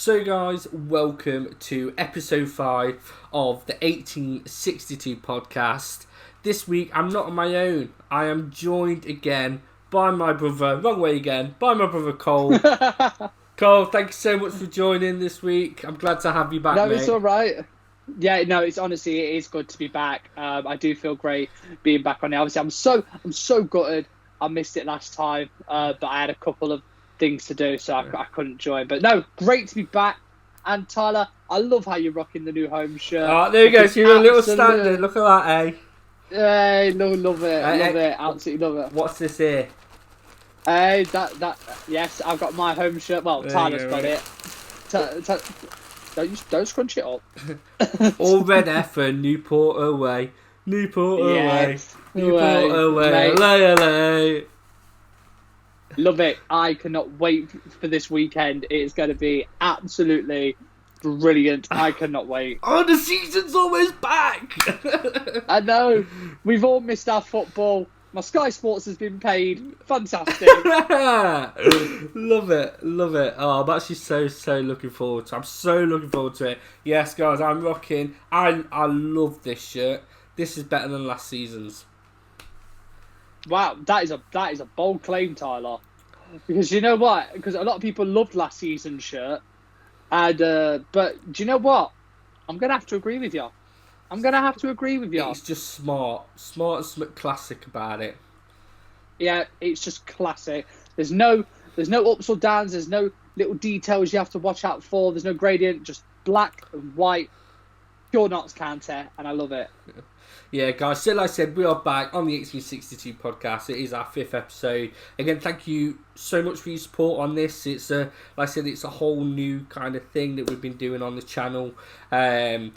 So guys, welcome to episode 5 of the 1862 podcast. This week I'm not on my own. I am joined again by my brother, by my brother Cole. Cole, thank you so much for joining this week. I'm glad to have you back, No, mate. it's all right. Yeah, no, it is good to be back. I do feel great being back on it. Obviously, I'm so gutted. I missed it last time, but I had a couple of things to do, so I couldn't join. But no, great to be back. And Tyler, I love how you're rocking the new home shirt. Oh, there you go. So you're a little standard. Look at that, eh? Hey, no, love it, absolutely love it. What's this here? Hey, yes, I've got my home shirt. Well, Tyler's got it. Don't scrunch it up. All red F for Newport away. Newport away. Newport away. LA. Love it. I cannot wait for this weekend. It's going to be absolutely brilliant. I cannot wait. Oh, the season's almost back. I know. We've all missed our football. My Sky Sports has been paid. Fantastic. Love it. Oh, I'm actually so looking forward to it. I'm so looking forward to it. Yes, guys, I'm rocking. I love this shirt. This is better than last season's. Wow, that is a bold claim, Tyler. Because you know what? Because a lot of people loved last season's shirt. And but do you know what? I'm going to have to agree with you. It's just smart and something classic about it. Yeah, it's just classic. There's no ups or downs. There's no little details you have to watch out for. There's no gradient. Just black and white. Pure Notts counter, and I love it. Yeah, guys, so like I said, we are back on the 1862 podcast. It is our 5th episode. Again, thank you so much for your support on this. It's like I said, it's a whole new kind of thing that we've been doing on the channel. Like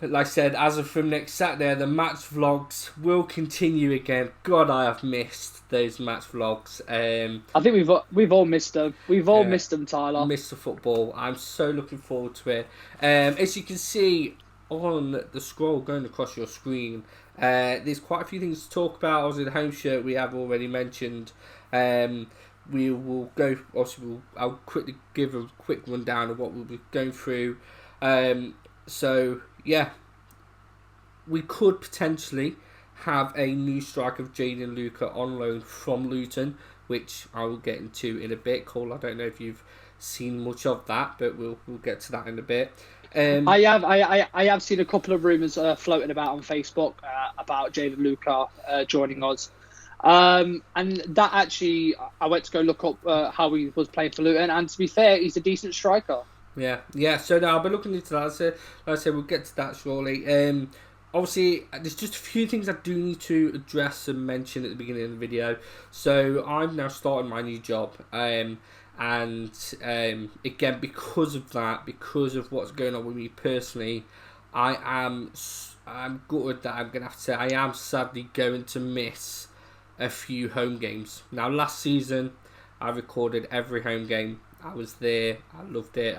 I said, as of from next Saturday, the match vlogs will continue again. God, I have missed those match vlogs. I think we've all missed them. We've all missed them, Tyler. Missed the football. I'm so looking forward to it. As you can see on the scroll going across your screen, there's quite a few things to talk about. Obviously, the home shirt we have already mentioned. We will go. Obviously, I'll quickly give a quick rundown of what we'll be going through. So yeah, we could potentially have a new strike of Jaden Luca on loan from Luton, which I will get into in a bit. Cole, I don't know if you've seen much of that, but we'll get to that in a bit. I have seen a couple of rumours floating about on Facebook about Jaden Luca joining us. And that actually, I went to go look up how he was playing for Luton, and to be fair, he's a decent striker. Yeah. So now I'll be looking into that. So, like I said, we'll get to that shortly. Obviously, there's just a few things I do need to address and mention at the beginning of the video. So I've now started my new job. And again, because of that, because of what's going on with me personally, I'm gutted that I'm gonna have to say I am sadly going to miss a few home games. Now, last season, I recorded every home game. I was there. I loved it.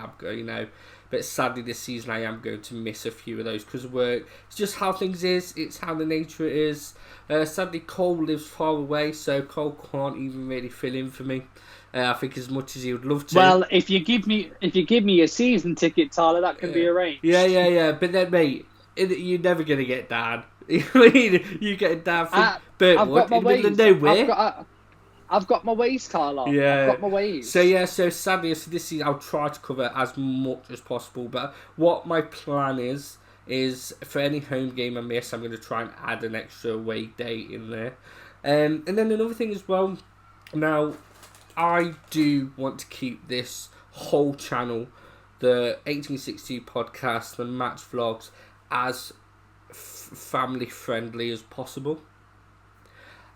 But sadly this season I am going to miss a few of those because of work. It's just how things is. It's how the nature it is. Sadly, Cole lives far away, so Cole can't even really fill in for me. I think as much as he would love to. Well, if you give me a season ticket, Tyler, that can be arranged. Yeah. But then, mate, you're never gonna get down. You get down from Burntwood in the middle of nowhere. I've got my ways, Tyler. Yeah. I've got my ways. So sadly, this season I'll try to cover as much as possible. But what my plan is for any home game I miss, I'm going to try and add an extra away day in there. And then another thing as well. Now, I do want to keep this whole channel, the 1860 podcast, the match vlogs, as family friendly as possible.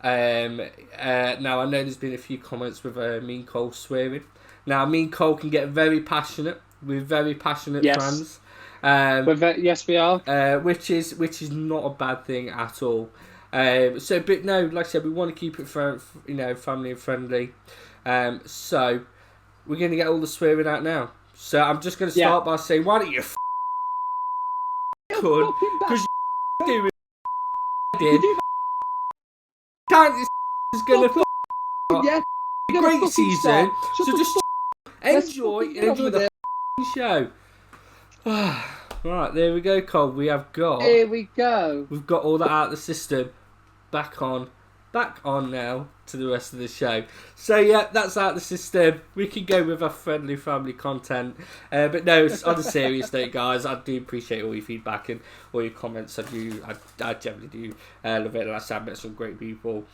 Now I know there's been a few comments with me and Cole swearing. Now me and Cole can get very passionate. We're very passionate fans. Yes, we are. Which is not a bad thing at all. But no, like I said, we want to keep it family and friendly. So we're going to get all the swearing out now. So I'm just going to start by saying, why don't you could, because you did. Can't is gonna great season. So just enjoy the show. Right, there we go, Cole. We have got. Here we go. We've got all that out of the system. Back on now to the rest of the show. So yeah, that's out of the system. We can go with our friendly family content. But no, on a serious note, guys, I do appreciate all your feedback and all your comments. I generally do love it. Like I said, I met some great people.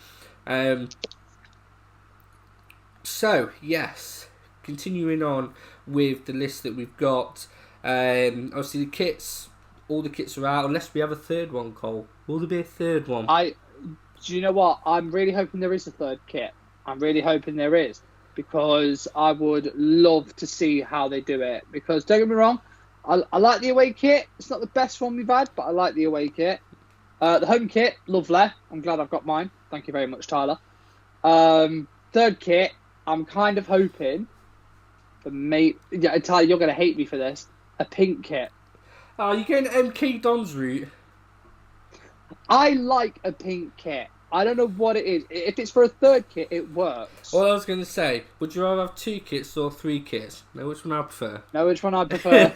So yes, continuing on with the list that we've got. Obviously all the kits are out, unless we have a third one, Cole. Will there be a third one? Do you know what? I'm really hoping there is a third kit. I'm really hoping there is, because I would love to see how they do it. Because don't get me wrong, I like the away kit. It's not the best one we've had, but I like the away kit. The home kit, lovely. I'm glad I've got mine. Thank you very much, Tyler. Third kit, I'm kind of hoping for Tyler, you're going to hate me for this. A pink kit. Oh, you're going MK Don's route. I like a pink kit. I don't know what it is. If it's for a third kit, it works. Well, I was going to say, would you rather have 2 kits or 3 kits? Know which one I prefer. Know which one I prefer.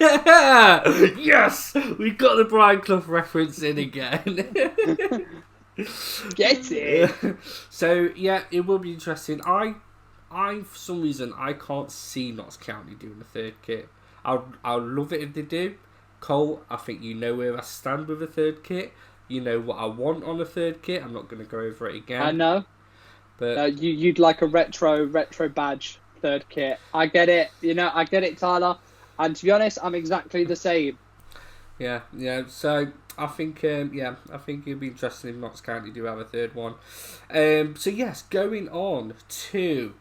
Yes! We got the Brian Clough reference in again. Get it! So, yeah, it will be interesting. I, for some reason, I can't see Notts County doing a third kit. I'll love it if they do. Cole, I think you know where I stand with a third kit. You know what I want on a third kit. I'm not going to go over it again. I know. But you'd like a retro badge third kit. I get it. I get it, Tyler. And to be honest, I'm exactly the same. Yeah. So I think it'd be interesting if Notts County do have a third one. So yes, going on to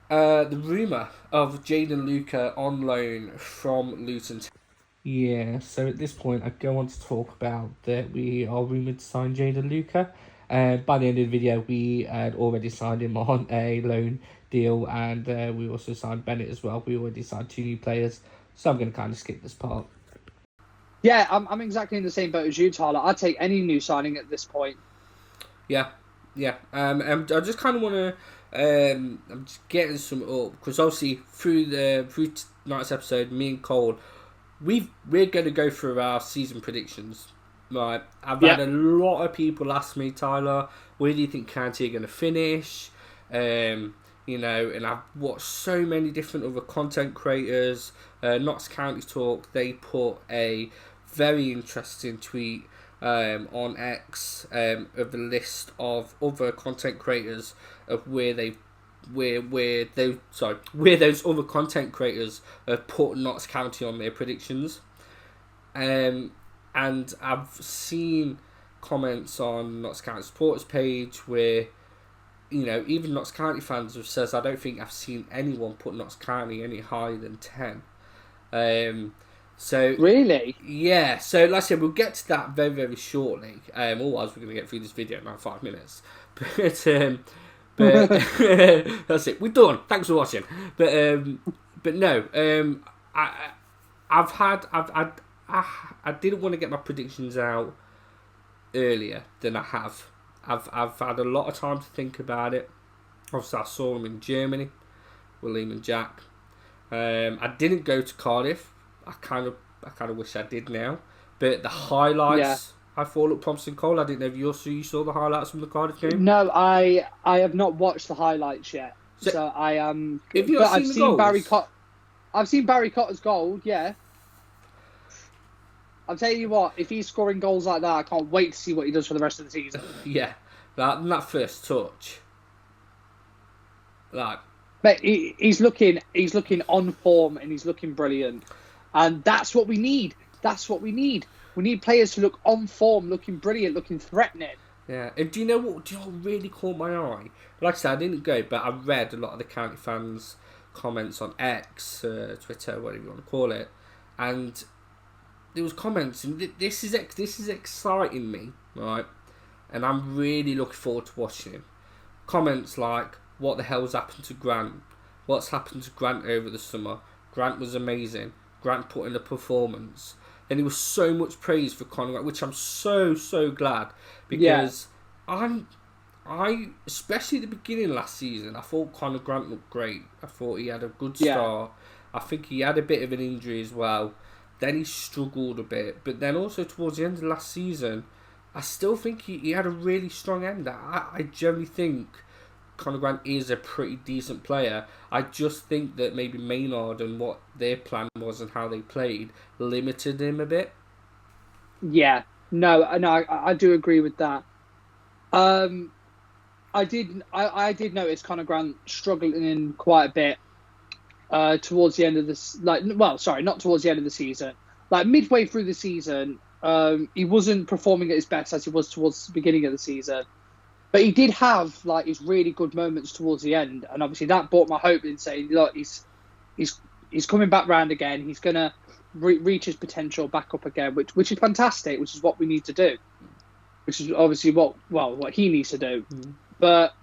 the rumour of Jaden Luca on loan from Luton. Yeah, so at this point I go on to talk about that we are rumoured to sign Jaden Luca. By the end of the video, we had already signed him on a loan deal, and we also signed Bennett as well. We already signed 2 new players, so I'm going to kind of skip this part. Yeah, I'm exactly in the same boat as you, Tyler. I'd take any new signing at this point. Yeah. I just kind of want to. I'm just getting some up because obviously through tonight's episode, me and Cole, we're going to go through our season predictions. Right, I've had a lot of people ask me, Tyler, where do you think County are going to finish? And I've watched so many different other content creators. Notts County Talk, they put a very interesting tweet on X of the list of other content creators of where those other content creators have put Notts County on their predictions. And I've seen comments on Notts County supporters page where, even Notts County fans have says, I don't think I've seen anyone put Notts County any higher than 10. So really? Yeah. So like I said, we'll get to that very, very shortly. Otherwise, we're going to get through this video in like 5 minutes. But that's it. We're done. Thanks for watching. But no. I didn't want to get my predictions out earlier than I have. I've had a lot of time to think about it. Obviously, I saw them in Germany, William and Jack. I didn't go to Cardiff. I kind of wish I did now. But the highlights, I thought looked promising. Cole, I didn't know if you saw the highlights from the Cardiff game. No, I have not watched the highlights yet. So I am. I've seen Barry Cotter's goal. Yeah. I'll tell you what, if he's scoring goals like that, I can't wait to see what he does for the rest of the season. Yeah, that first touch. But he's looking on form and he's looking brilliant. And that's what we need. We need players who look on form, looking brilliant, looking threatening. Yeah, and do you know what really caught my eye? Like I said, I didn't go, but I read a lot of the County fans' comments on X, Twitter, whatever you want to call it, and there was comments, and this is exciting me, right? And I'm really looking forward to watching him. Comments like, "What the hell's happened to Grant? What's happened to Grant over the summer? Grant was amazing. Grant put in a performance." And there was so much praise for Conor Grant, which I'm so glad, because I especially at the beginning of last season, I thought Conor Grant looked great. I thought he had a good start. I think he had a bit of an injury as well. Then he struggled a bit. But then also towards the end of last season, I still think he had a really strong end. I generally think Conor Grant is a pretty decent player. I just think that maybe Maynard and what their plan was and how they played limited him a bit. Yeah, no, I do agree with that. I did notice Conor Grant struggling in quite a bit towards the end of this. Not towards the end of the season. Like midway through the season, he wasn't performing at his best as he was towards the beginning of the season. But he did have like his really good moments towards the end, and obviously that brought my hope in saying, look, he's coming back round again. He's gonna reach his potential back up again, which is fantastic. Which is what we need to do. Which is obviously what he needs to do. Mm. But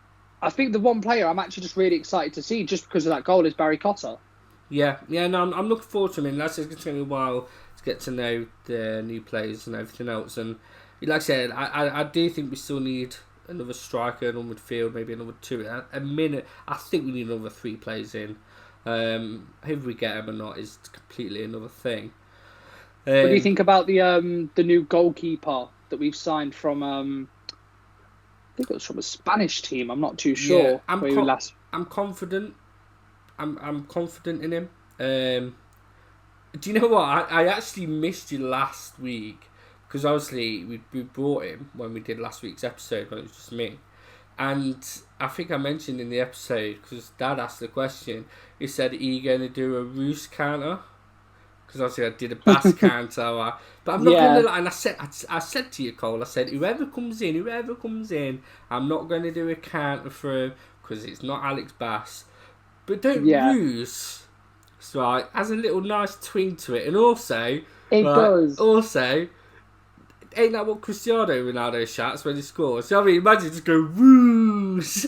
I think the one player I'm actually just really excited to see, just because of that goal, is Barry Cotter. Yeah, no, I'm looking forward to him. And that's going to take me a while to get to know the new players and everything else. And like I said, I do think we still need another striker, another midfield, maybe another two. A minute, I think we need another 3 players in. If we get them or not is completely another thing. What do you think about the new goalkeeper that we've signed from? I think it was from a Spanish team. I'm not too sure. Yeah, I'm confident. I'm confident in him. Do you know what? I actually missed you last week because obviously we brought him when we did last week's episode when it was just me. And I think I mentioned in the episode, because Dad asked the question, he said, are you going to do a roost counter? Because obviously I did a bass counter. But I'm not going to lie. And I said to you, Cole, I said, whoever comes in, I'm not going to do a counter for him because it's not Alex Bass. But don't lose. So it has a little nice twing to it. And also... It does. Also... Ain't that what Cristiano Ronaldo shouts when he scores? So, I mean, imagine just go woos.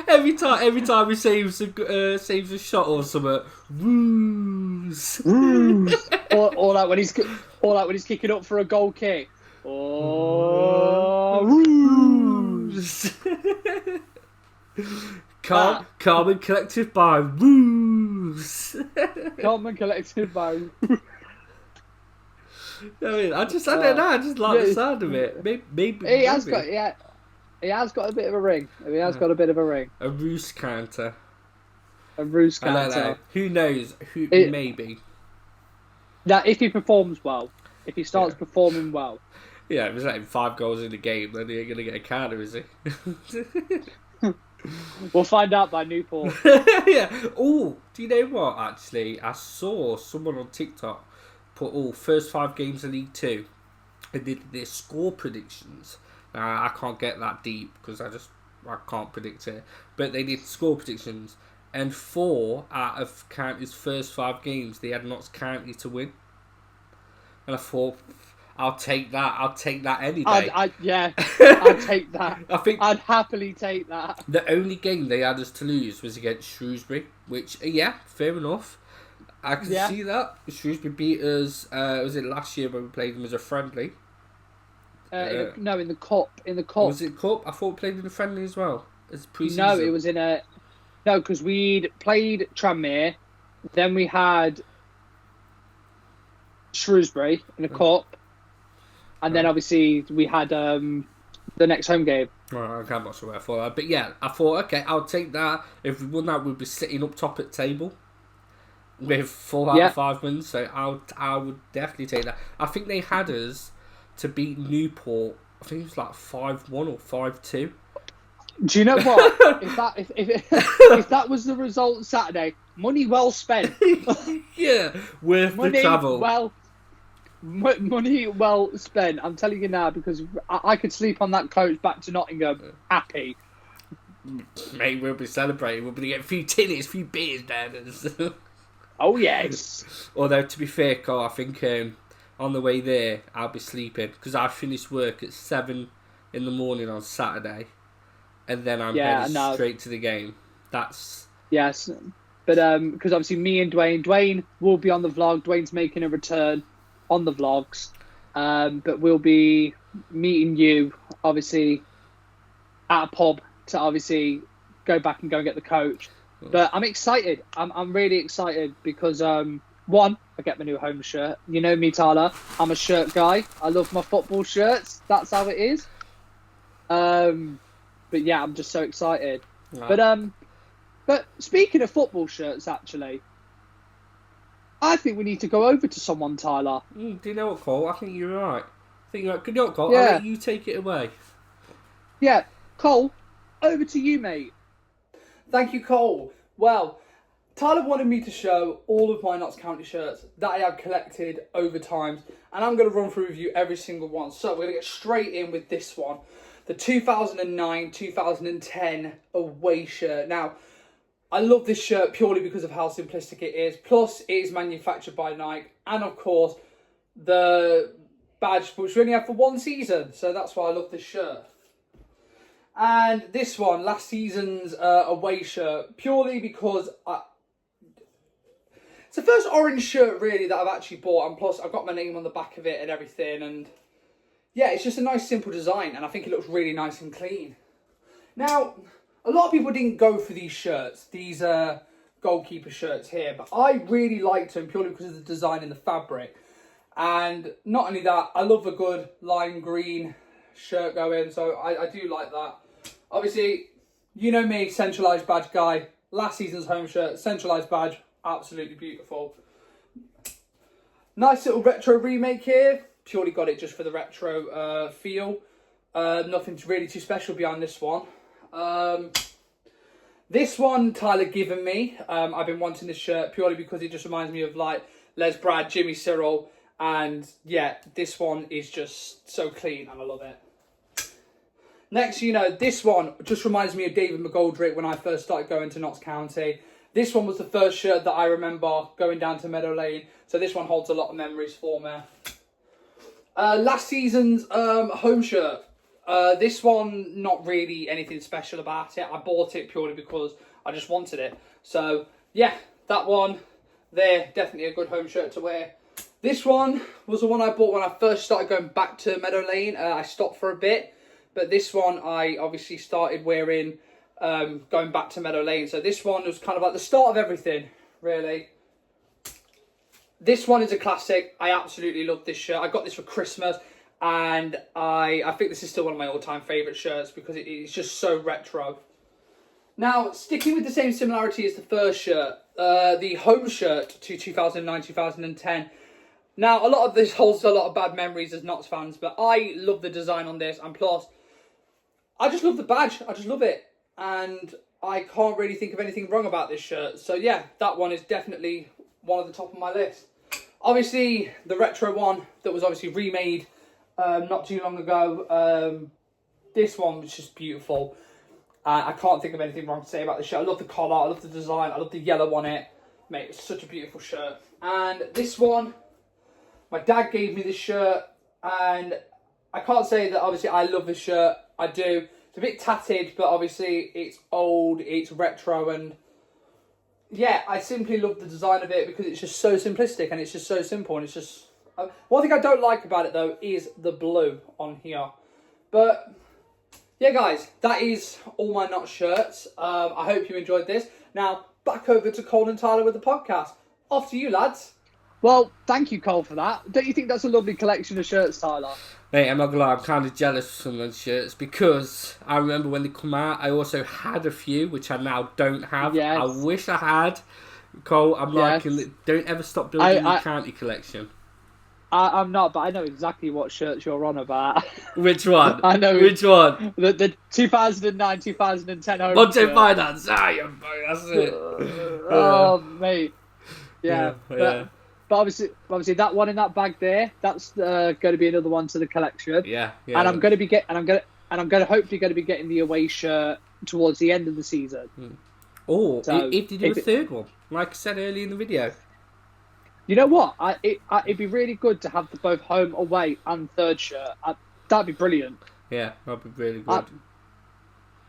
every time he saves a shot or something, woos. or like when he's kicking up for a goal kick. Oh, woos. Calm and collected by woos. Calm and collected by woos. I mean, I don't know. I just like the sound of it. Maybe he has got a bit of a ring. He has got a bit of a ring. A roost counter. A roost counter. I don't know. Who knows? Maybe. That if he performs well, if he starts performing well. Yeah, if he's letting 5 goals in the game, then he ain't gonna get a counter, is he? We'll find out by Newport. Yeah. Oh, do you know what? Actually, I saw someone on TikTok put first 5 games of League 2 and did their score predictions. Now, I can't get that deep because I can't predict it. But they did score predictions, and 4 out of County's first 5 games, they had Notts County to win. And I thought, I'll take that. I'll take that any day. I'd take that. I think I'd happily take that. The only game they had us to lose was against Shrewsbury, which, fair enough. I can see that. Shrewsbury beat us, was it last year when we played them as a friendly? In the Cup. Was it Cup? I thought we played in a friendly as well. As pre-season. No, it was in a... No, because we'd played Tranmere, then we had Shrewsbury in a Cup, and then obviously we had the next home game. Well, I'm not sure where I thought that. But yeah, I thought, okay, I'll take that. If we won that, we'd be sitting up top at the table with 4 out of 5 wins, so I would definitely take that. I think they had us to beat Newport. I think it was like 5-1 or 5-2. Do you know what? if that was the result Saturday, money well spent. Yeah, worth the travel. Money well spent. I'm telling you now, because I could sleep on that coach back to Nottingham happy. Mate, we'll be celebrating. We'll be getting a few tinnies, a few beers down. Oh, yes. Although, to be fair, Cole, I think on the way there, I'll be sleeping because I finished work at 7 in the morning on Saturday, and then I'm headed straight to the game. Yes, but because obviously me and Dwayne will be on the vlog. Dwayne's making a return on the vlogs, but we'll be meeting you, obviously, at a pub to obviously go back and go and get the coach. But I'm excited. I'm really excited because one, I get my new home shirt. You know me, Tyler. I'm a shirt guy. I love my football shirts. That's how it is. But yeah, I'm just so excited. Right. But speaking of football shirts, actually, I think we need to go over to someone, Tyler. Do you know what, Cole? I think you're right. I think you're right. Good luck, Cole. I'll Yeah, let you take it away. yeah. Cole, over to you, mate. Thank you, Cole. Well, Tyler wanted me to show all of my Notts County shirts that I have collected over time, and I'm going to run through with you every single one. So we're going to get straight in with this one, the 2009-2010 away shirt. Now, I love this shirt purely because of how simplistic it is. Plus, it is manufactured by Nike, and of course, the badge, which we only had for one season. So that's why I love this shirt. And this one, last season's away shirt, purely because it's the first orange shirt really that I've actually bought, and plus I've got my name on the back of it and everything, and yeah, it's just a nice simple design, and I think it looks really nice and clean. Now, a lot of people didn't go for these shirts, these goalkeeper shirts here, but I really liked them purely because of the design and the fabric. And not only that, I love a good lime green shirt going, so I do like that. Obviously, you know me, centralised badge guy. Last season's home shirt, centralised badge, absolutely beautiful. Nice little retro remake here. Purely got it just for the retro feel. Nothing really too special behind this one. This one, Tyler given me. I've been wanting this shirt purely because it just reminds me of like Les Brad, Jimmy Cyril. And yeah, this one is just so clean and I love it. Next, this one just reminds me of David McGoldrick when I first started going to Notts County. This one was the first shirt that I remember going down to Meadow Lane. So this one holds a lot of memories for me. Last season's home shirt. This one, not really anything special about it. I bought it purely because I just wanted it. So yeah, that one there, definitely a good home shirt to wear. This one was the one I bought when I first started going back to Meadow Lane. I stopped for a bit. But this one I obviously started wearing going back to Meadow Lane. So this one was kind of like the start of everything, really. This one is a classic. I absolutely love this shirt. I got this for Christmas. And I think this is still one of my all-time favourite shirts because it's just so retro. Now, sticking with the same similarity as the first shirt, the home shirt to 2009-2010. Now, a lot of this holds a lot of bad memories as Notts fans, but I love the design on this, and plus, I just love the badge. I just love it. And I can't really think of anything wrong about this shirt. So yeah, that one is definitely one of the top of my list. Obviously, the retro one that was obviously remade not too long ago. This one was just beautiful. I can't think of anything wrong to say about this shirt. I love the collar. I love the design. I love the yellow on it. Mate, it's such a beautiful shirt. And this one, my dad gave me this shirt, and I can't say that obviously I love this shirt. I do. It's a bit tatted, but obviously it's old, it's retro, and yeah, I simply love the design of it because it's just so simplistic and it's just so simple, and it's just... one thing I don't like about it though is the blue on here. But yeah, guys, that is all my Notts shirts. I hope you enjoyed this. Now, back over to Cole and Tyler with the podcast. Off to you, lads. Well, thank you, Cole, for that. Don't you think that's a lovely collection of shirts, Tyler? Mate, I'm not gonna lie, I'm kind of jealous of some of those shirts because I remember when they come out, I also had a few, which I now don't have. Yes. I wish I had. Cole, I'm Yes. liking it. Don't ever stop building your county collection. I'm not, but I know exactly what shirts you're on about. Which one? I know. Which one? The 2009-2010 home Monte shirt. Finance. That's it. Oh, mate. Yeah. Yeah. But obviously, that one in that bag there, that's going to be another one to the collection. Yeah. And I'm going to hopefully going to be getting the away shirt towards the end of the season. Or So, if they do a third one, like I said earlier in the video. You know what? It'd be really good to have the both home, away, and third shirt. That'd be brilliant. Yeah, that'd be really good.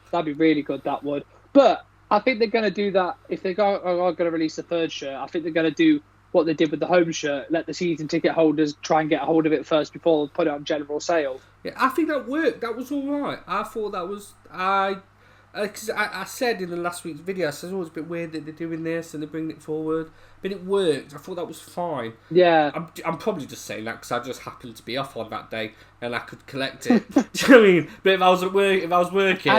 That'd be really good. That would. But I think they're going to do that if they are going to release a third shirt. I think they're going to do what they did with the home shirt. Let the season ticket holders try and get a hold of it first before they put it on general sale. Yeah, I think that worked. That was all right. I thought that was Because I said in the last week's video, I said, oh, it's a bit weird that they're doing this and they're bringing it forward. But it worked. I thought that was fine. Yeah. I'm probably just saying that because I just happened to be off on that day and I could collect it. Do you know what I mean? But if I was working...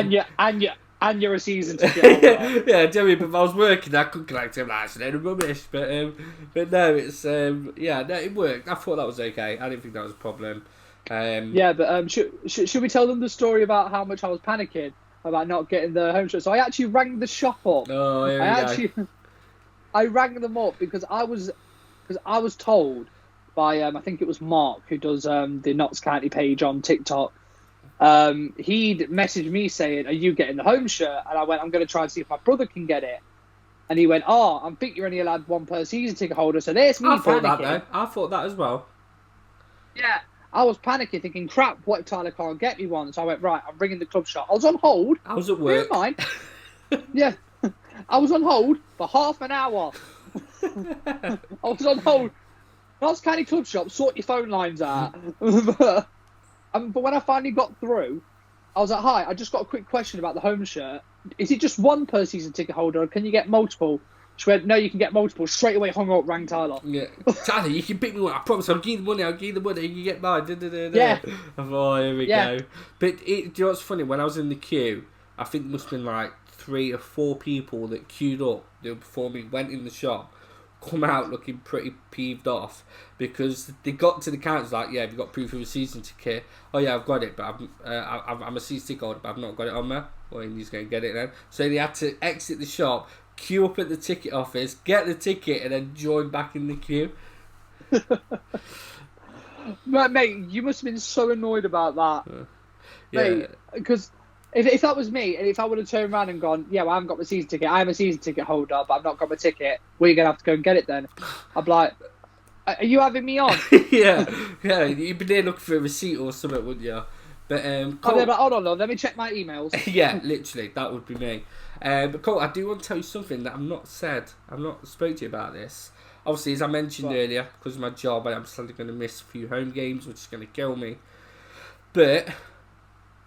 And you're a season ticket holder. Yeah, do you know what I mean? But if I was working, I could collect it. Like, it's a load of rubbish. But no, it's... it worked. I thought that was okay. I didn't think that was a problem. Yeah, but should we tell them the story about how much I was panicking about not getting the home shirt? So I actually rang the shop up. Oh, here we go. I rang them up because I was told by I think it was Mark who does the Notts County page on TikTok. He'd messaged me saying, "Are you getting the home shirt?" And I went, "I'm going to try and see if my brother can get it." And he went, "Oh, I think you're only allowed one per season ticket holder." So there's me I thought panicking. that though. I thought that as well. Yeah. I was panicking, thinking, crap, what if Tyler can't get me one? So I went, right, I'm ringing the club shop. I was on hold. I was at work. Never mind. Yeah. I was on hold for half an hour. I was on hold. Notts County Club Shop, sort your phone lines out. But when I finally got through, I was like, hi, I just got a quick question about the home shirt. Is it just one per season ticket holder, or can you get multiple? She went, no, you can get multiple. Straight away hung up, rang Tyler. Yeah. Tyler, you can pick me one. I promise I'll give you the money. You can get mine. Yeah. I thought, oh, here we go. But do you know what's funny? When I was in the queue, I think there must have been like 3 or 4 people that queued up before me, went in the shop, come out looking pretty peeved off because they got to the counter like, yeah, have you got proof of a season ticket? Oh yeah, I've got it, but I'm a season ticket holder, but I've not got it on me. Well, he's going to get it then. So they had to exit the shop, queue up at the ticket office, get the ticket, and then join back in the queue. Mate, you must have been so annoyed about that. Yeah. Mate, because if that was me, and if I would have turned around and gone, yeah, well, I haven't got my season ticket, I'm a season ticket holder, but I've not got my ticket, we're going to have to go and get it then. I'd be like, are you having me on? yeah, you'd be there looking for a receipt or something, wouldn't you? But I'd be like, hold on, love, let me check my emails. Yeah, literally, that would be me. But Cole, I do want to tell you something that I've not spoke to you about this. Obviously, as I mentioned earlier, because of my job, I'm sadly going to miss a few home games, which is going to kill me. But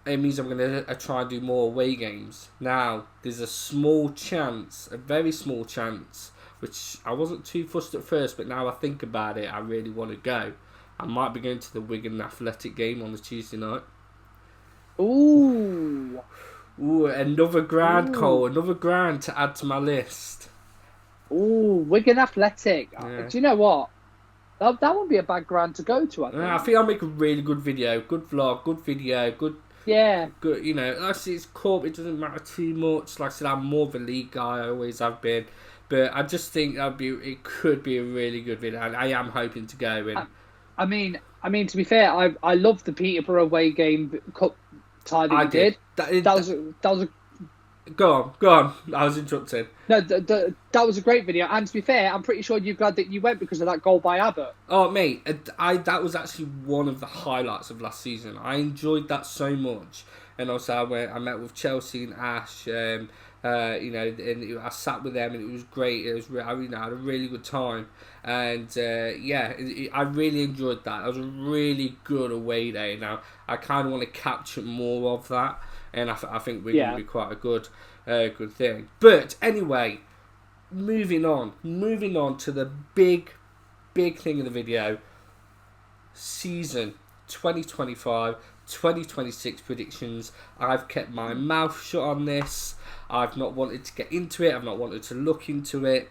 it means I'm going to try and do more away games. Now, there's a small chance, a very small chance, which I wasn't too fussed at first, but now I think about it, I really want to go. I might be going to the Wigan Athletic game on the Tuesday night. Ooh, another grand, Cole. Another grand to add to my list. Ooh, Wigan Athletic. Yeah. Do you know what? That wouldn't be a bad grand to go to, I think. I think I'll make a really good video. Good vlog, good video, good... Yeah. Good, you know, like I said, it's Corp, it doesn't matter too much. Like I said, I'm more of a league guy, I always have been. But I just think it could be a really good video. And I am hoping to go in. I mean, to be fair, I love the Peterborough away game cup tie that you did. That was a... Go on. I was interrupted. No, that was a great video. And to be fair, I'm pretty sure you're glad that you went because of that goal by Abbott. Oh, mate, that was actually one of the highlights of last season. I enjoyed that so much. And also, I met with Chelsea and Ash. You know, and I sat with them, and it was great. I had a really good time. And I really enjoyed that. It was a really good away day. Now, I kind of want to capture more of that. And I think we're going to be quite a good thing. But anyway, moving on to the big thing of the video. Season 2025-2026 predictions. I've kept my mouth shut on this. I've not wanted to get into it. I've not wanted to look into it.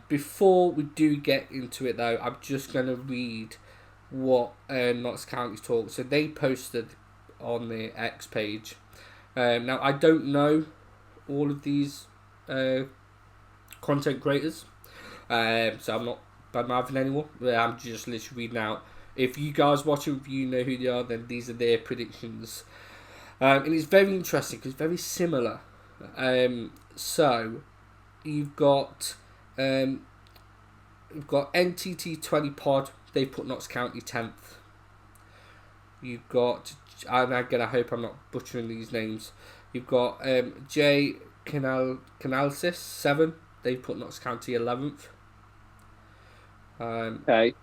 Before we do get into it, though, I'm just going to read what Notts County Talk. So they posted on the X page. Now, I don't know all of these content creators, so I'm not bad-mouthing anyone. I'm just literally reading out. If you guys watching, if you know who they are, then these are their predictions. And it's very interesting because it's very similar. So, you've got NTT 20 Pod. They've put Notts County 10th. You've got, and again, I hope I'm not butchering these names. You've got J Canalsis 7. They put Notts County 11th. Okay.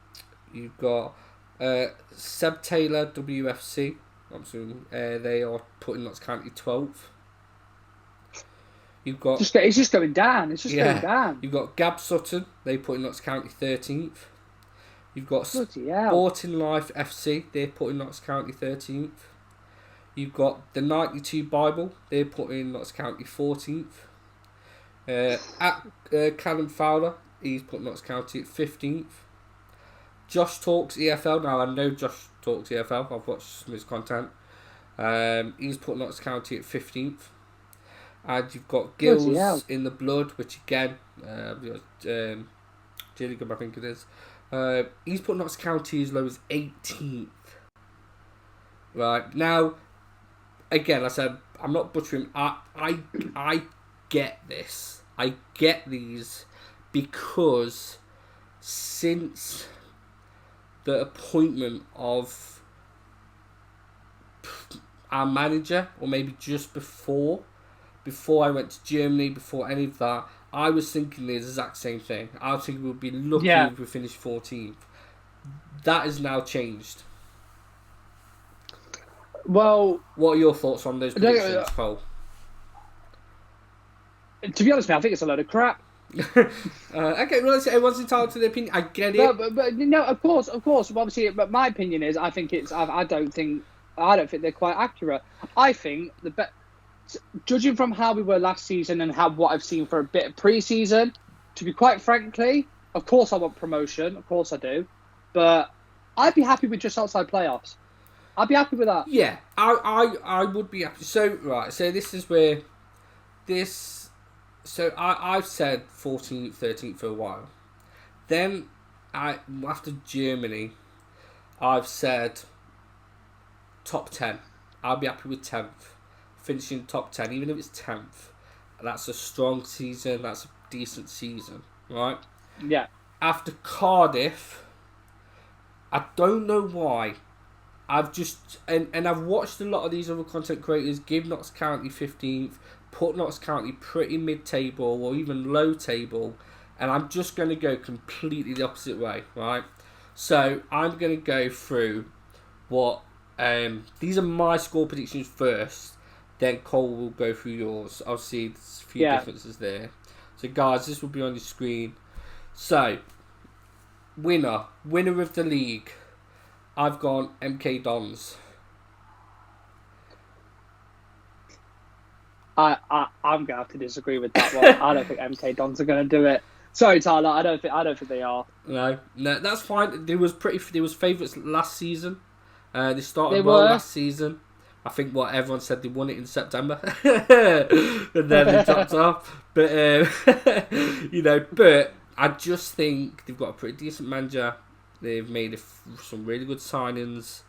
You've got Seb Taylor WFC. I'm assuming they are putting Notts County 12th. You've got It's just going down. It's just going down. You've got Gab Sutton. They put in Notts County 13th. You've got Bloody hell. Sporting Life FC. They're putting Notts County 13th. You've got the 92 Bible. They're putting Notts County 14th. Callum Fowler. He's put Notts County at 15th. Josh Talks EFL. Now, I know Josh Talks EFL. I've watched some of his content. He's put Notts County at 15th. And you've got Gills in the Blood, which again, Gillingham, I think it is. He's put Notts County as low as 18th. Right, now, again, I said, I'm not butchering. I get this. I get these because since the appointment of our manager, or maybe just before I went to Germany, before any of that, I was thinking the exact same thing. I was thinking we'd be lucky if we finished 14th. That has now changed. Well, what are your thoughts on those predictions, Cole? To be honest, man, I think it's a load of crap. Okay, well, everyone's entitled to their opinion. I get it. But no, of course. Obviously, but my opinion is, I think it's. I don't think they're quite accurate. I think judging from how we were last season and what I've seen for a bit of pre-season, to be quite frankly, of course I want promotion. Of course I do, but I'd be happy with just outside playoffs. I'd be happy with that. Yeah, I would be happy. So this is where this. So I've said 14th, 13th for a while. Then after Germany, I've said top 10. I'll be happy with 10th. Finishing top 10, even if it's 10th. That's a strong season. That's a decent season, right? Yeah. After Cardiff, I don't know why. I've just and I've watched a lot of these other content creators give Notts County 15th, put Notts County pretty mid-table or even low table, and I'm just going to go completely the opposite way, right? So I'm going to go through what these are my score predictions first. Then Cole will go through yours. I'll see there's a few differences there. So guys, this will be on the screen. So winner of the league. I've gone MK Dons. I'm gonna have to disagree with that one. I don't think MK Dons are gonna do it. Sorry, Tyler. I don't think they are. No, that's fine. There was favourites last season. They started well last season. I think what everyone said, they won it in September, and then they dropped off. But but I just think they've got a pretty decent manager. They've made some really good signings.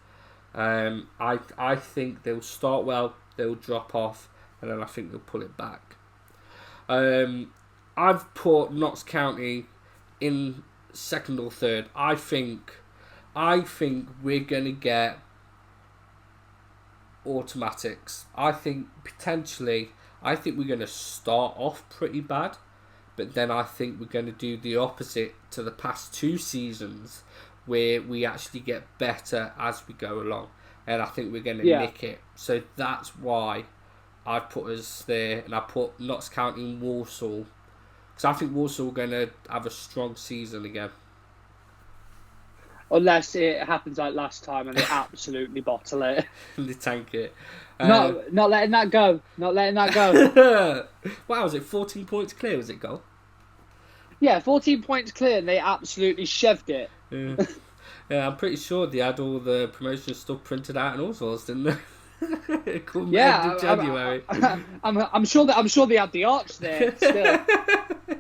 I think they'll start well, they'll drop off, and then I think they'll pull it back. I've put Notts County in second or third. I think we're gonna get automatics. I think we're gonna start off pretty bad, but then I think we're gonna do the opposite to the past 2 seasons, where we actually get better as we go along, and I think we're going to nick it. So that's why I put us there, and I put Notts County and Walsall, because I think Walsall are going to have a strong season again. Unless it happens like last time and they absolutely bottle it. And they tank it. Not letting that go. Not letting that go. Wow, was it 14 points clear, was it, goal? Yeah, 14 points clear, and they absolutely shoved it. Yeah, I'm pretty sure they had all the promotion stuff printed out and all sorts, didn't they? Yeah, in January. I'm sure they had the arch there still.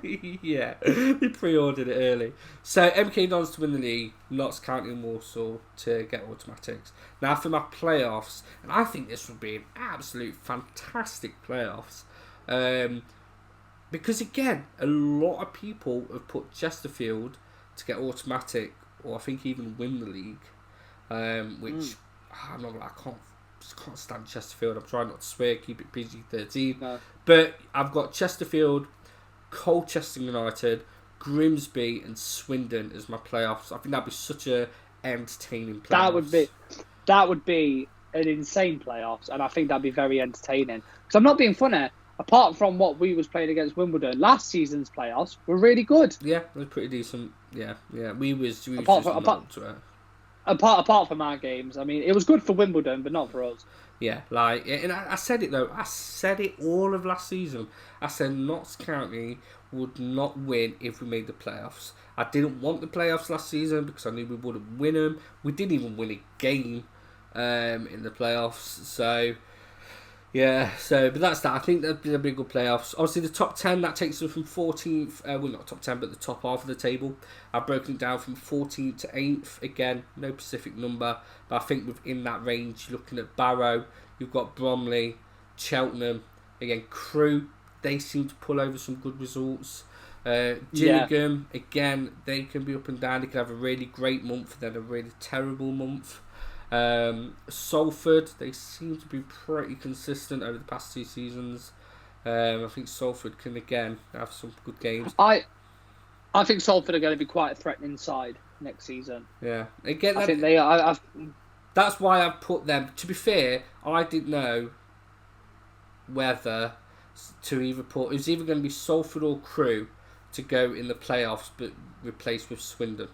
Yeah, they pre-ordered it early. So MK Dons to win the league, Notts County and Walsall to get automatics. Now for my playoffs, and I think this would be an absolute fantastic playoffs. Because again, a lot of people have put Chesterfield to get automatic, or I think even win the league. Which I'm not. I can't stand Chesterfield. I'm trying not to swear, keep it PG-13. No. But I've got Chesterfield, Colchester United, Grimsby, and Swindon as my playoffs. I think that'd be such a entertaining playoffs. That would be an insane playoffs, and I think that'd be very entertaining. Because I'm not being funny. apart from what we was playing against Wimbledon, last season's playoffs were really good. Yeah, it was pretty decent. Yeah. We was Apart just from- not up to it. Apart from our games, I mean, it was good for Wimbledon, but not for us. Yeah, like, and I said it though. I said it all of last season. I said Notts County would not win if we made the playoffs. I didn't want the playoffs last season because I knew we wouldn't win them. We didn't even win a game in the playoffs. So yeah, but that's that. I think that'd be a big good playoffs. Obviously, the top 10 that takes us from 14th. Well, not top 10, but the top half of the table. I've broken it down from 14th to 8th. Again, no specific number, but I think within that range, looking at Barrow, you've got Bromley, Cheltenham, again Crewe. They seem to pull over some good results. Gillingham, again, they can be up and down. They can have a really great month, then a really terrible month. Salford, they seem to be pretty consistent over the past 2 seasons. I think Salford can again have some good games. I think Salford are going to be quite a threatening side next season. Yeah, again, I think they are. That's why I've put them. To be fair, I didn't know whether to either put. It was either going to be Salford or Crewe to go in the playoffs, but replaced with Swindon.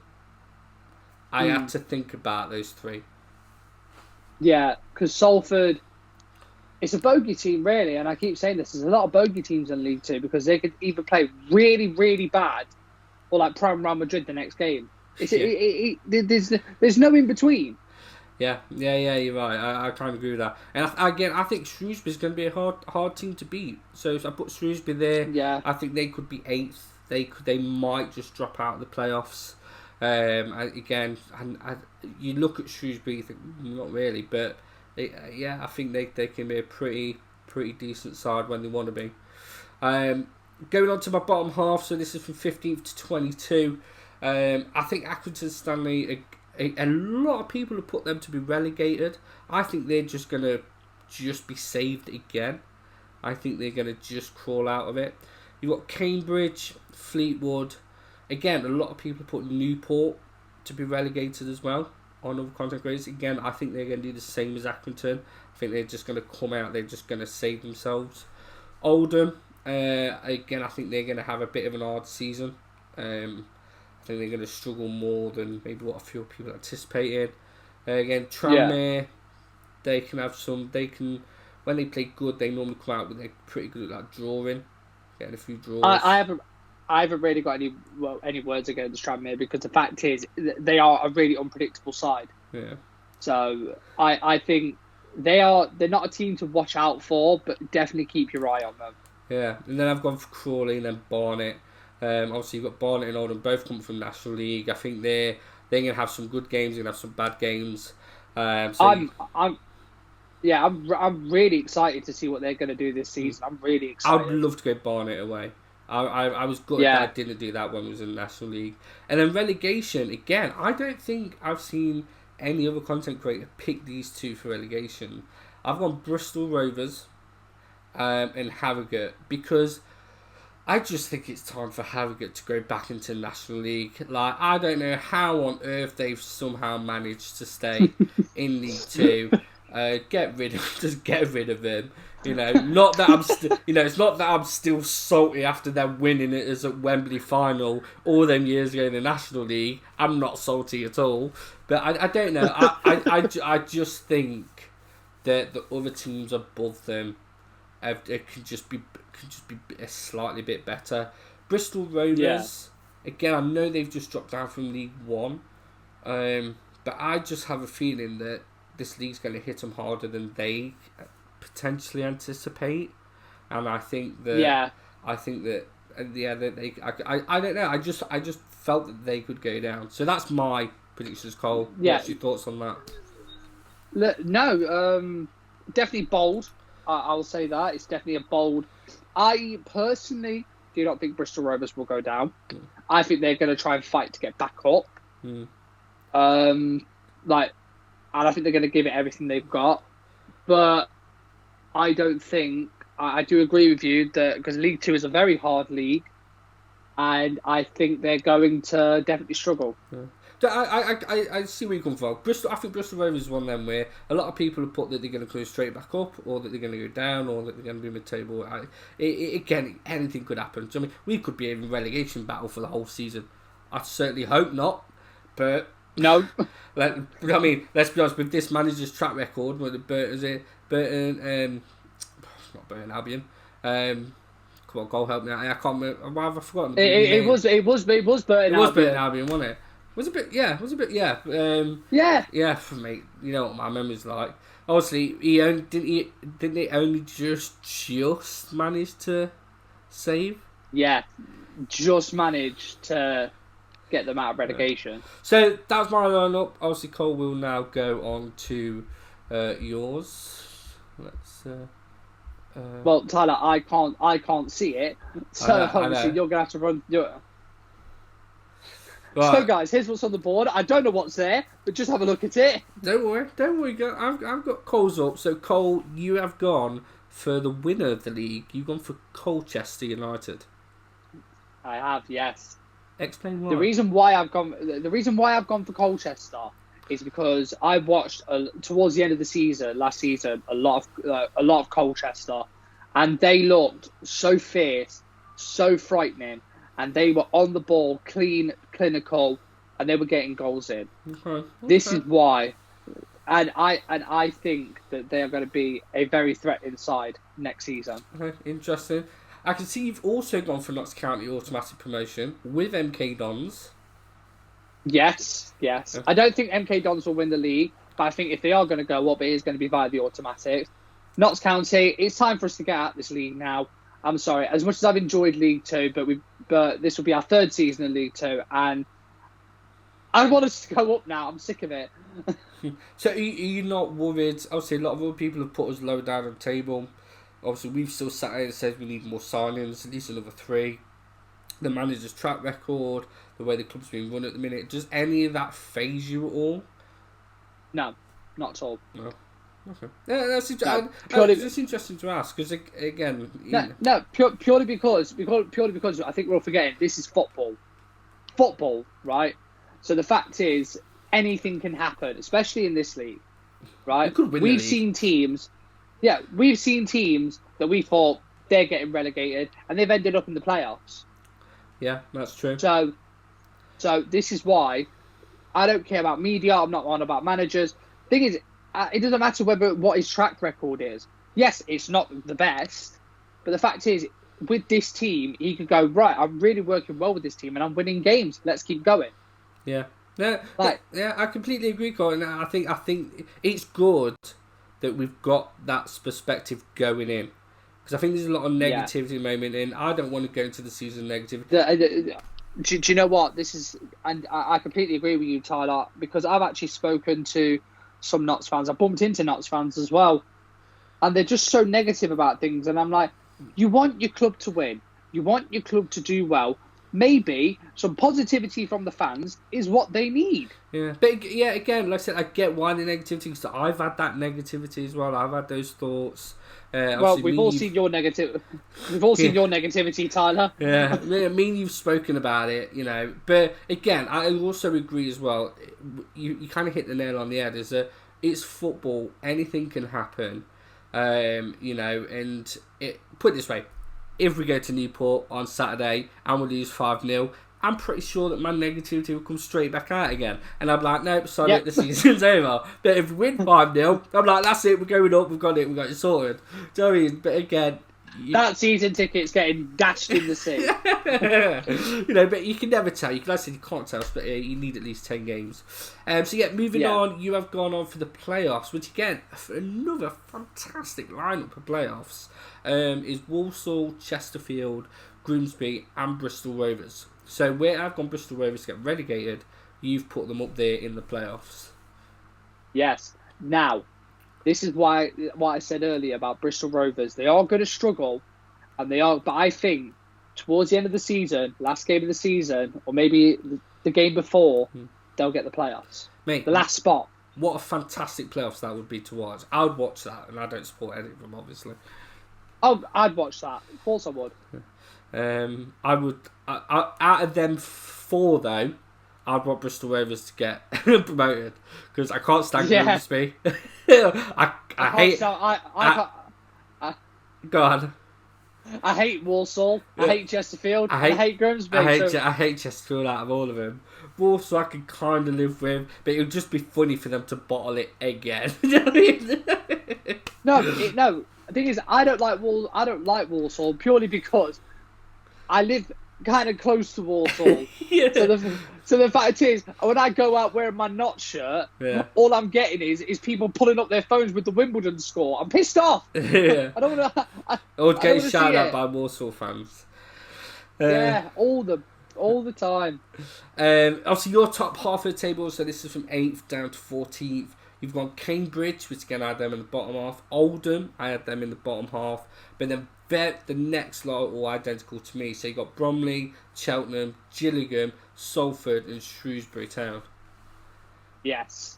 I had to think about those 3. Yeah, because Salford, it's a bogey team, really, and I keep saying this, there's a lot of bogey teams in League Two because they could either play really, really bad or like prime Real Madrid the next game. There's no in between. Yeah, you're right. I kind of agree with that. And I think Shrewsbury's going to be a hard team to beat. So if I put Shrewsbury there, Yeah. I think they could be 8th. They might just drop out of the playoffs. You look at Shrewsbury, you think not really, but I think they can be a pretty decent side when they want to be. Going on to my bottom half, so this is from 15th to 22. I think Accrington Stanley, a lot of people have put them to be relegated. I think they're just going to be saved again. I think they're going to just crawl out of it. You've got Cambridge, Fleetwood. Again, a lot of people put Newport to be relegated as well on other content creators. Again, I think they're going to do the same as Accrington. I think they're just going to come out. They're just going to save themselves. Oldham, again, I think they're going to have a bit of an hard season. I think they're going to struggle more than maybe what a few people anticipated. Again, Tranmere, they can have some. They can, when they play good, they normally come out with they're pretty good at drawing, getting a few draws. I haven't really got any words against Tranmere because the fact is they are a really unpredictable side. Yeah. So I think they're not a team to watch out for, but definitely keep your eye on them. Yeah, and then I've gone for Crawley and then Barnet. Obviously you've got Barnet and Oldham both come from National League. I think they're going to have some good games, they're going to have some bad games. I'm really excited to see what they're going to do this season. I'm really excited. I would love to go Barnet away. I was good that I didn't do that when we was in the National League. And then relegation, again, I don't think I've seen any other content creator pick these 2 for relegation. I've gone Bristol Rovers and Harrogate because I just think it's time for Harrogate to go back into the National League. Like, I don't know how on earth they've somehow managed to stay in League 2. Get rid of him. You know, not that I'm it's not that I'm still salty after them winning it as a Wembley final all them years ago in the National League. I'm not salty at all. But I don't know. I just think that the other teams above them can just be a slightly bit better. Bristol Rovers, again, I know they've just dropped down from League 1, but I just have a feeling that this league's going to hit them harder than they potentially anticipate, and I think that that they I don't know. I just felt that they could go down. So that's my predictions, Cole. Yeah. What's your thoughts on that? No, definitely bold. I'll say that it's definitely a bold. I personally do not think Bristol Rovers will go down. I think they're going to try and fight to get back up. And I think they're going to give it everything they've got. But I don't think I do agree with you that because League 2 is a very hard league, and I think they're going to definitely struggle. Yeah. I see where you come from. I think Bristol Rovers is one of them where a lot of people have put that they're going to go straight back up, or that they're going to go down, or that they're going to be mid-table. Again, anything could happen. So, I mean, we could be in relegation battle for the whole season. I certainly hope not, but No. I mean, let's be honest, with this manager's track record, with not Burton Albion. Come on, goal help me out. I can't remember. Why have I forgotten? It was Burton. It was Albion. Burton Albion, wasn't it? Was it a bit? Yeah. Yeah. Yeah, for me, you know what my memory's like. Obviously, didn't he only just manage to save? Yeah. Just managed to get them out of relegation. So that's my line-up. Obviously, Cole will now go on to yours. Let's. Well, Tyler, I can't see it, so I know. obviously you're gonna have to run through it. Right. So, guys, here's what's on the board. I don't know what's there, but just have a look at it. Don't worry. I've got Cole's up. So Cole, you have gone for the winner of the league. You've gone for Colchester United. I have, yes. Explain why. The reason why I've gone for Colchester is because I watched towards the end of the season, last season, a lot of Colchester, and they looked so fierce, so frightening, and they were on the ball, clinical, and they were getting goals in. Okay. This is why, and I think that they are going to be a very threatening side next season. Okay, interesting. I can see you've also gone for Notts County automatic promotion with MK Dons. Yes. Yeah. I don't think MK Dons will win the league, but I think if they are going to go up, it is going to be via the automatics. Notts County, it's time for us to get out this league now. I'm sorry, as much as I've enjoyed League Two, but this will be our third season in League Two, and I want us to go up now. I'm sick of it. So are you not worried? Obviously, a lot of other people have put us lower down on the table. Obviously, we've still sat here and said we need more signings, at least another 3. The manager's track record, the way the club's being run at the minute, does any of that faze you at all? No, not at all. No. Okay. Yeah, that's just interesting to ask, because again... Purely because I think we're all forgetting, this is football. Football, right? So the fact is, anything can happen, especially in this league, right? We've seen teams that we thought they're getting relegated, and they've ended up in the playoffs. Yeah, that's true. So this is why I don't care about media. I'm not on about managers. Thing is, it doesn't matter what his track record is. Yes, it's not the best, but the fact is, with this team, he could go, right, I'm really working well with this team, and I'm winning games. Let's keep going. Yeah. I completely agree, Colin. I think it's good that we've got that perspective going in, because I think there's a lot of negativity moment, and I don't want to go into the season negative. Do you know what this is? And I completely agree with you, Tyler, because I've actually spoken to some Notts fans. I bumped into Notts fans as well, and they're just so negative about things. And I'm like, you want your club to win, you want your club to do well. Maybe some positivity from the fans is what they need. Yeah, but again, like I said, I get why the negativity, because I've had that negativity as well. I've had those thoughts. Well, we've all seen your negativity, Tyler. Yeah, me and you've spoken about it, you know. But again, I also agree as well. You kind of hit the nail on the head. Is that it's football. Anything can happen. You know, and put it this way. If we go to Newport on Saturday and we lose 5-0, I'm pretty sure that my negativity will come straight back out again. And I'm like, nope, sorry, the season's over. But if we win 5-0, I'm like, that's it, we're going up, we've got it sorted. Do you know what I mean? But again... that season ticket's getting dashed in the sea. You know, but you can never tell. Like I said, you can't tell, but you need at least 10 games. Moving on, you have gone on for the playoffs, which again, another fantastic lineup of playoffs, is Walsall, Chesterfield, Grimsby and Bristol Rovers. So where I've gone Bristol Rovers to get relegated, you've put them up there in the playoffs. Yes. Now, this is why what I said earlier about Bristol Rovers. They are going to struggle, but I think towards the end of the season, last game of the season, or maybe the game before, they'll get the playoffs. Mate, the last spot. What a fantastic playoffs that would be to watch. I would watch that, and I don't support any of them, obviously. Oh, I'd watch that. Of course I would. I would. Out of them 4, though, I'd want Bristol Rovers to get promoted because I can't stand Yeah. Grimsby. I hate. Go on. I hate Walsall. I hate Chesterfield. I hate Grimsby. I hate Chesterfield out of all of them. Walsall I can kind of live with, but it would just be funny for them to bottle it again. You know what I mean? No. The thing is, I don't like Walsall purely because I live kind of close to Walsall. Yeah. So the fact is, when I go out wearing my not shirt, all I'm getting is people pulling up their phones with the Wimbledon score. I'm pissed off. Yeah. I don't want to. I would get shouted out by Walsall fans. Yeah, all the time. Obviously, your top half of the table, so this is from 8th down to 14th. You've got Cambridge, which again I had them in the bottom half. Oldham, I had them in the bottom half. But then the next lot are all identical to me. So you've got Bromley, Cheltenham, Gillingham, Salford, and Shrewsbury Town. Yes.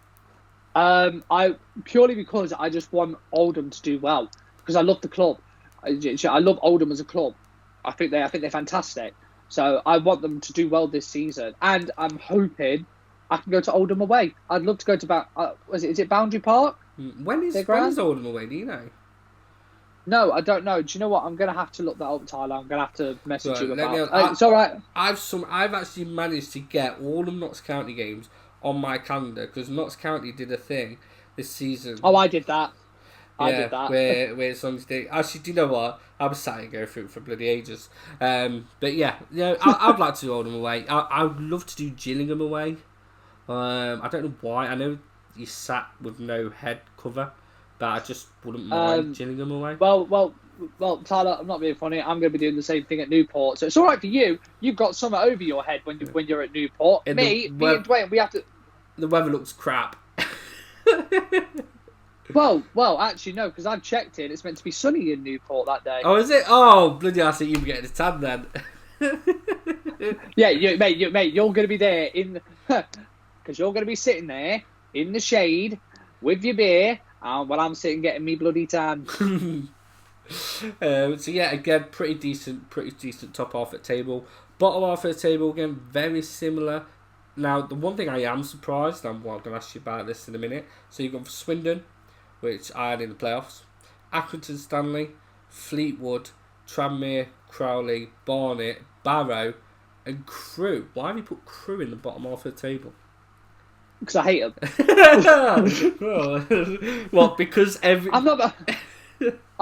I purely because I just want Oldham to do well because I love the club. I love Oldham as a club. I think they're fantastic. So I want them to do well this season, and I'm hoping I can go to Oldham away. I'd love to go to is it Boundary Park? When is Oldham away? Do you know? No, I don't know. Do you know what? I'm gonna have to look that up, Tyler. I'm gonna have to message you about. It's all right. I've actually managed to get all of Notts County games on my calendar because Notts County did a thing this season. Oh, I did that. Where it's on stage. Actually, do you know what? I was sat and go through it for bloody ages. But yeah, I'd like to do Oldham away. I would love to do Gillingham away. I don't know why. I know you sat with no head cover, but I just wouldn't mind Gillingham away. Well, Tyler, I'm not being funny. I'm going to be doing the same thing at Newport, so it's all right for you. You've got something over your head when you're at Newport. Me and Dwayne, we have to. The weather looks crap. Well, actually no, because I've checked it. It's meant to be sunny in Newport that day. Oh, is it? Oh, bloody! I see you were getting a tan then. Yeah, mate, you're going to be there because you're going to be sitting there in the shade with your beer, while I'm sitting getting me bloody tan. So yeah, again, pretty decent top half at table. Bottom half of the table again, very similar. Now, the one thing I am surprised, and I'm going to ask you about this in a minute. So you've got Swindon, which I had in the playoffs, Accrington Stanley, Fleetwood, Tranmere, Crowley, Barnet, Barrow, and Crewe. Why have you put Crewe in the bottom half of the table? Because I hate them. Well, because I'm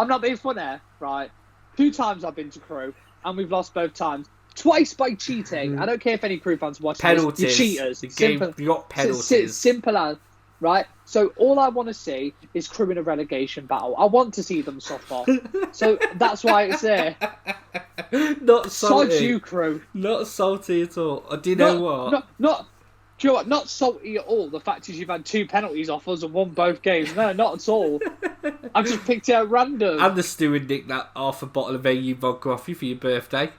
not being funny, right? 2 times I've been to Crewe, and we've lost both times. Twice by cheating. I don't care if any Crewe fans watch penalties. This. You cheaters. You got penalties. Simple as, right? So all I want to see is Crewe in a relegation battle. I want to see them suffer. So that's why it's there. Not salty. Sod you, Crewe. Not salty at all. Do you know what? Do you know what? Not salty at all. The fact is you've had 2 penalties off us and won both games. No, not at all. I've just picked it at random. And the steward nicked that half a bottle of AU vodka off you for your birthday.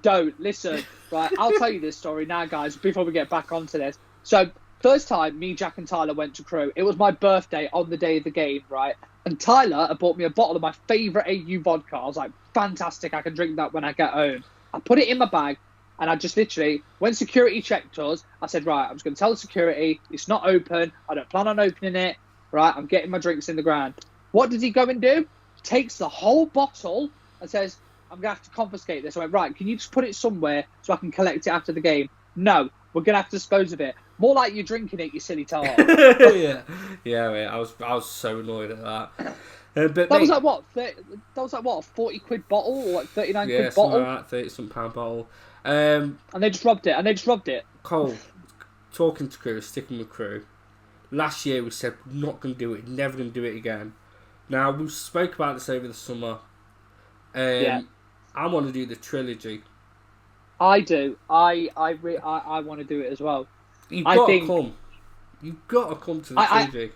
Don't listen, right? I'll tell you this story now, guys, before we get back onto this. So, first time me, Jack, and Tyler went to Crewe, it was my birthday on the day of the game, right? And Tyler had bought me a bottle of my favourite AU vodka. I was like, fantastic, I can drink that when I get home. I put it in my bag, and I just literally, when security checked us, I said, right, I'm just going to tell the security, it's not open, I don't plan on opening it, right? I'm getting my drinks in the ground. What does he go and do? Takes the whole bottle and says, I'm going to have to confiscate this. I went, right, can you just put it somewhere so I can collect it after the game? No, we're going to have to dispose of it. More like you're drinking it, you silly tart. Yeah, mate, I was so annoyed at that. But was like what? That was like what? A 40 quid bottle or like 39 quid bottle? Yeah, like 30-something pound bottle. And they just robbed it. Cole, talking to Crewe, sticking with Crewe. Last year we said we're not going to do it, never going to do it again. Now we spoke about this over the summer. I want to do the trilogy. I do. I want to do it as well. You've got to come. You've got to come to the trilogy.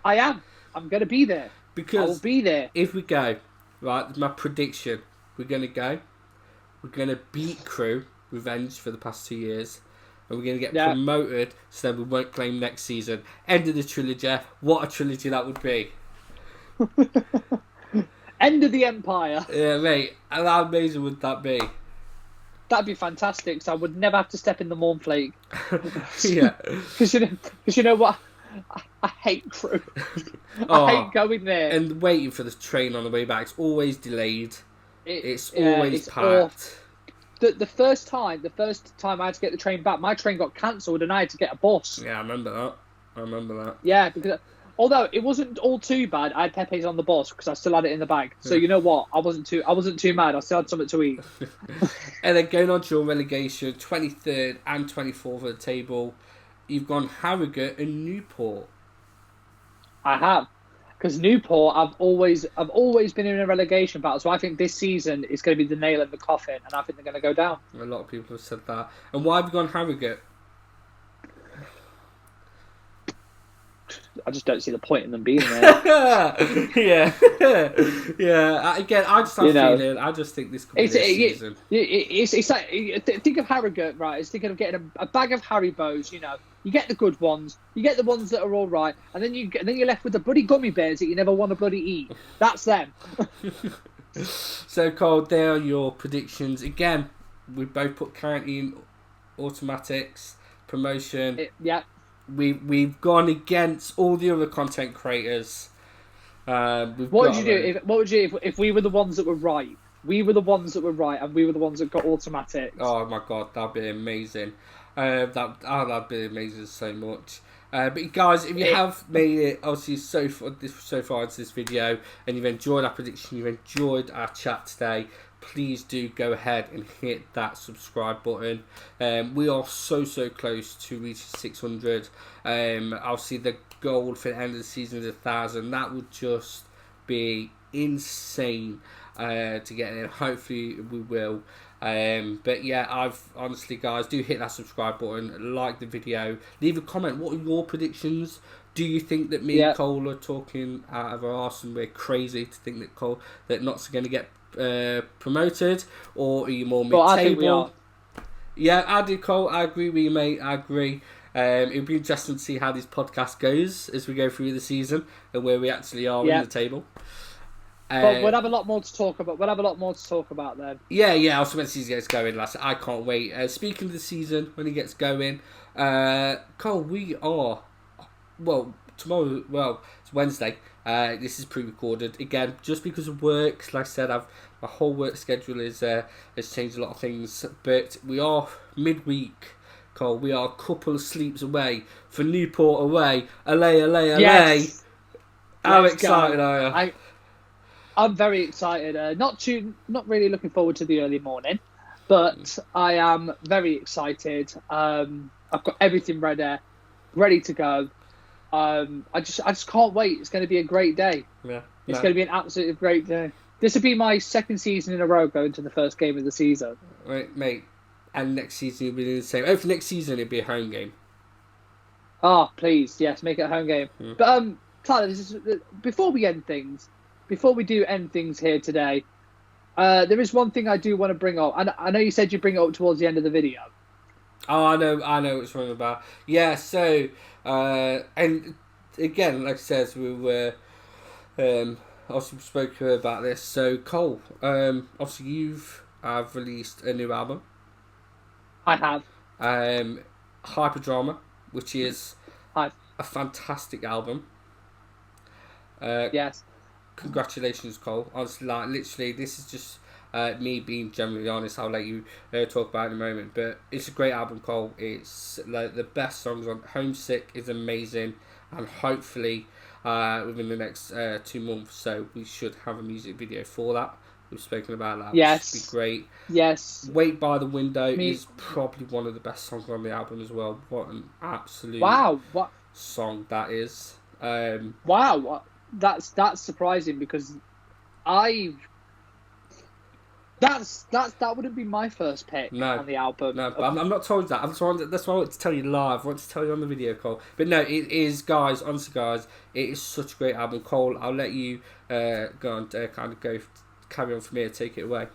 I am. I'm going to be there. Because I will be there. If we go, right, my prediction, we're going to go. We're going to beat Crewe, revenge for the past 2 years. And we're going to get promoted, so then we won't claim next season. End of the trilogy. What a trilogy that would be. End of the empire. Yeah, mate. How amazing would that be? that'd be fantastic. So I would never have to step in the Mournflake. Yeah. Because you know what? I hate crew. I hate going there. And waiting for the train on the way back. It's always delayed. It's always packed. The first time I had to get the train back, my train got cancelled and I had to get a bus. Yeah, I remember that. Yeah, because although it wasn't all too bad, I had Pepe's on the bus because I still had it in the bag. So you know what? I wasn't too mad. I still had something to eat. And then going on to your relegation, 23rd and 24th of the table, you've gone Harrogate and Newport. I have, because Newport, I've always been in a relegation battle. So I think this season is going to be the nail in the coffin, and I think they're going to go down. A lot of people have said that. And why have you gone Harrogate? I just don't see the point in them being there. Yeah. Again, I just have a feeling. I just think this could be this season. It's like, think of Harrogate, right? It's thinking of getting a bag of Haribos. You know, you get the good ones, you get the ones that are all right, and then you're left with the bloody gummy bears that you never want to bloody eat. That's them. So, Cole, there are your predictions. Again, we both put County in automatics, promotion. Yeah. We've gone against all the other content creators. What would you do if we were the ones that were right? We were the ones that were right, and we were the ones that got automatics. Oh my god, that'd be amazing. That'd be amazing so much. But guys, if you have made it obviously so far into this video, and you've enjoyed our prediction, you've enjoyed our chat today, please do go ahead and hit that subscribe button. We are so close to reaching 600. Obviously the goal for the end of the season is 1,000. That would just be insane to get in. Hopefully we will. But yeah, honestly, guys, do hit that subscribe button, like the video, leave a comment. What are your predictions? Do you think that me and Cole are talking out of our arse and we're crazy to think that Notts are going to get promoted, or are you more mid-table? I think we are. Yeah, I do, Cole. I agree with you, mate. I agree. It'll be interesting to see how this podcast goes as we go through the season and where we actually are in the table. But we'll have a lot more to talk about. Then. Yeah. I also when the season gets going, lads. I can't wait. Speaking of the season, when it gets going, Cole, we are tomorrow. Well, it's Wednesday. This is pre-recorded again, just because of work. Like I said, my whole work schedule has changed a lot of things. But we are midweek, Cole. We are a couple of sleeps away for Newport away. Allay. Yes. How excited are you? I'm very excited. Not really looking forward to the early morning, but I am very excited. I've got everything ready to go. I just can't wait. It's going to be a great day. Yeah, it's going to be an absolutely great day. This will be my second season in a row going to the first game of the season. Right, mate. And next season will be the same. For next season it'll be a home game. Oh, please, yes, make it a home game. But Tyler, before we end things here today, there is one thing I do want to bring up. And I know you said you bring it up towards the end of the video. Oh, I know what it's talking about. Yeah, so, and again, like I said, we were, obviously we spoke about this. So, Cole, obviously you've released a new album. I have. Hyperdrama, which is a fantastic album. Yes. Congratulations, Cole. Honestly, literally, this is just me being generally honest. I'll let you talk about it in a moment, but it's a great album, Cole. It's like the best songs on. Homesick is amazing, and hopefully within the next 2 months, so we should have a music video for that. We've spoken about that. Yes, which would be great. Yes. Wait by the Window is probably one of the best songs on the album as well. What an absolute song that is. Wow, that's surprising because that wouldn't be my first pick on the album. No, but I'm not told that. That's why I want to tell you live. I want to tell you on the video, Cole. But no, it is, guys. Honestly, guys, it is such a great album, Cole. I'll let you go on, carry on from here. Take it away.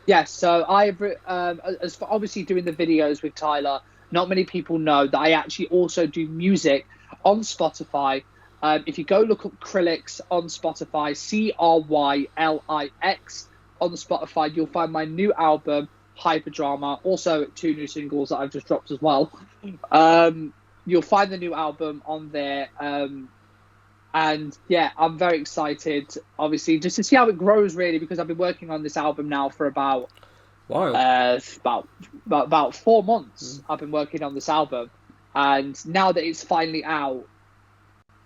Yes. So as for obviously doing the videos with Tyler, not many people know that I actually also do music on Spotify. If you go look up Krillix on Spotify, Crylix on Spotify, you'll find my new album, Hyperdrama. Also, 2 new singles that I've just dropped as well. You'll find the new album on there. And yeah, I'm very excited, obviously, just to see how it grows, really, because I've been working on this album now for about 4 months. I've been working on this album, and now that it's finally out,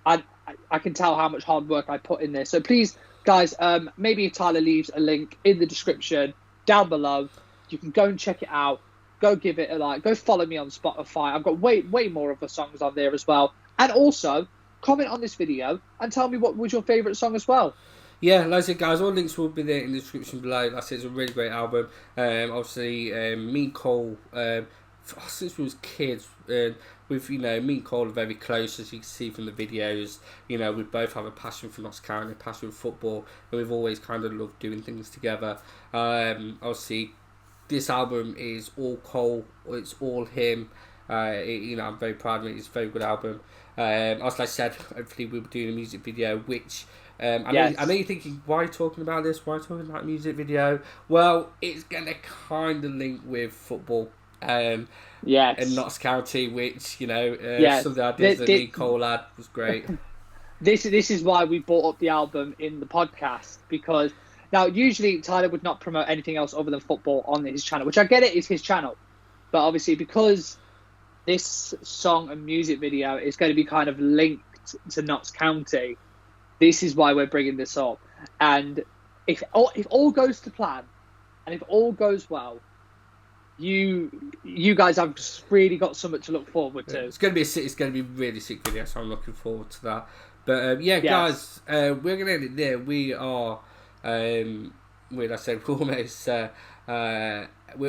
I can tell how much hard work I put in there. So please, guys, maybe if Tyler leaves a link in the description down below, you can go and check it out. Go give it a like. Go follow me on Spotify. I've got way more of the songs on there as well. And also, comment on this video and tell me what was your favourite song as well. Yeah, like I said, guys, all links will be there in the description below. Like I said, it's a really great album. Obviously, me and Cole, since we was kids, with, me and Cole are very close, as you can see from the videos. We both have a passion for Notts County, a passion for football, and we've always kind of loved doing things together. Obviously, this album is all Cole, it's all him. I'm very proud of it. It's a very good album. As I said, hopefully we'll be doing a music video, which I know you're thinking, why are you talking about this? Why are you talking about a music video? Well, it's going to kind of link with football. And Notts County, which, some of the ideas that me and Cole had was great. This is why we brought up the album in the podcast, because now usually Tyler would not promote anything else other than football on his channel, which I get it is his channel. But obviously, because this song and music video is going to be kind of linked to Notts County, this is why we're bringing this up. And if all goes to plan, and if all goes well, you guys have just really got something to look forward to. It's going to be a really sick video, so I'm looking forward to that. But guys, we're going to end it there. We are, like I said, we're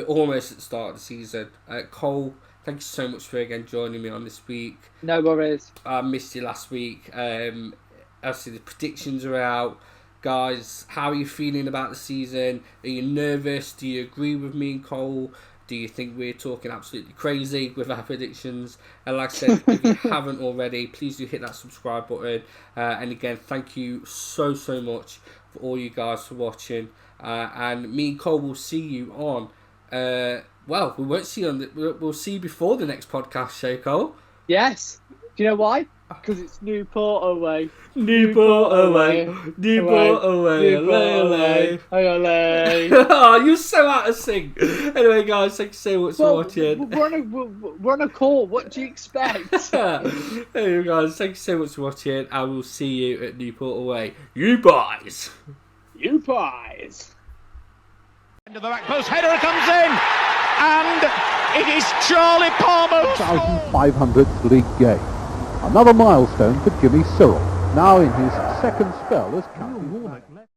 almost at the start of the season. Cole, thank you so much for again joining me on this week. No worries. I missed you last week. Obviously, the predictions are out. Guys, how are you feeling about the season? Are you nervous? Do you agree with me and Cole? Do you think we're talking absolutely crazy with our predictions? And like I said, if you haven't already, please do hit that subscribe button. And again, thank you so much for all you guys for watching. And me and Cole will see you on... we won't see you on... We'll see you before the next podcast show, Cole. Yes. Do you know why? Because it's Newport away. Newport away. Newport away. Oh, you're so out of sync. Anyway, guys, thank you so much for watching. We're on a call. What do you expect? Anyway, guys, thank you so much for watching. I will see you at Newport away. You boys. You boys. Into the back post, header comes in, and it is Charlie Palmer. 1,500th league game. Another milestone for Jimmy Cyril, now in his second spell as captain.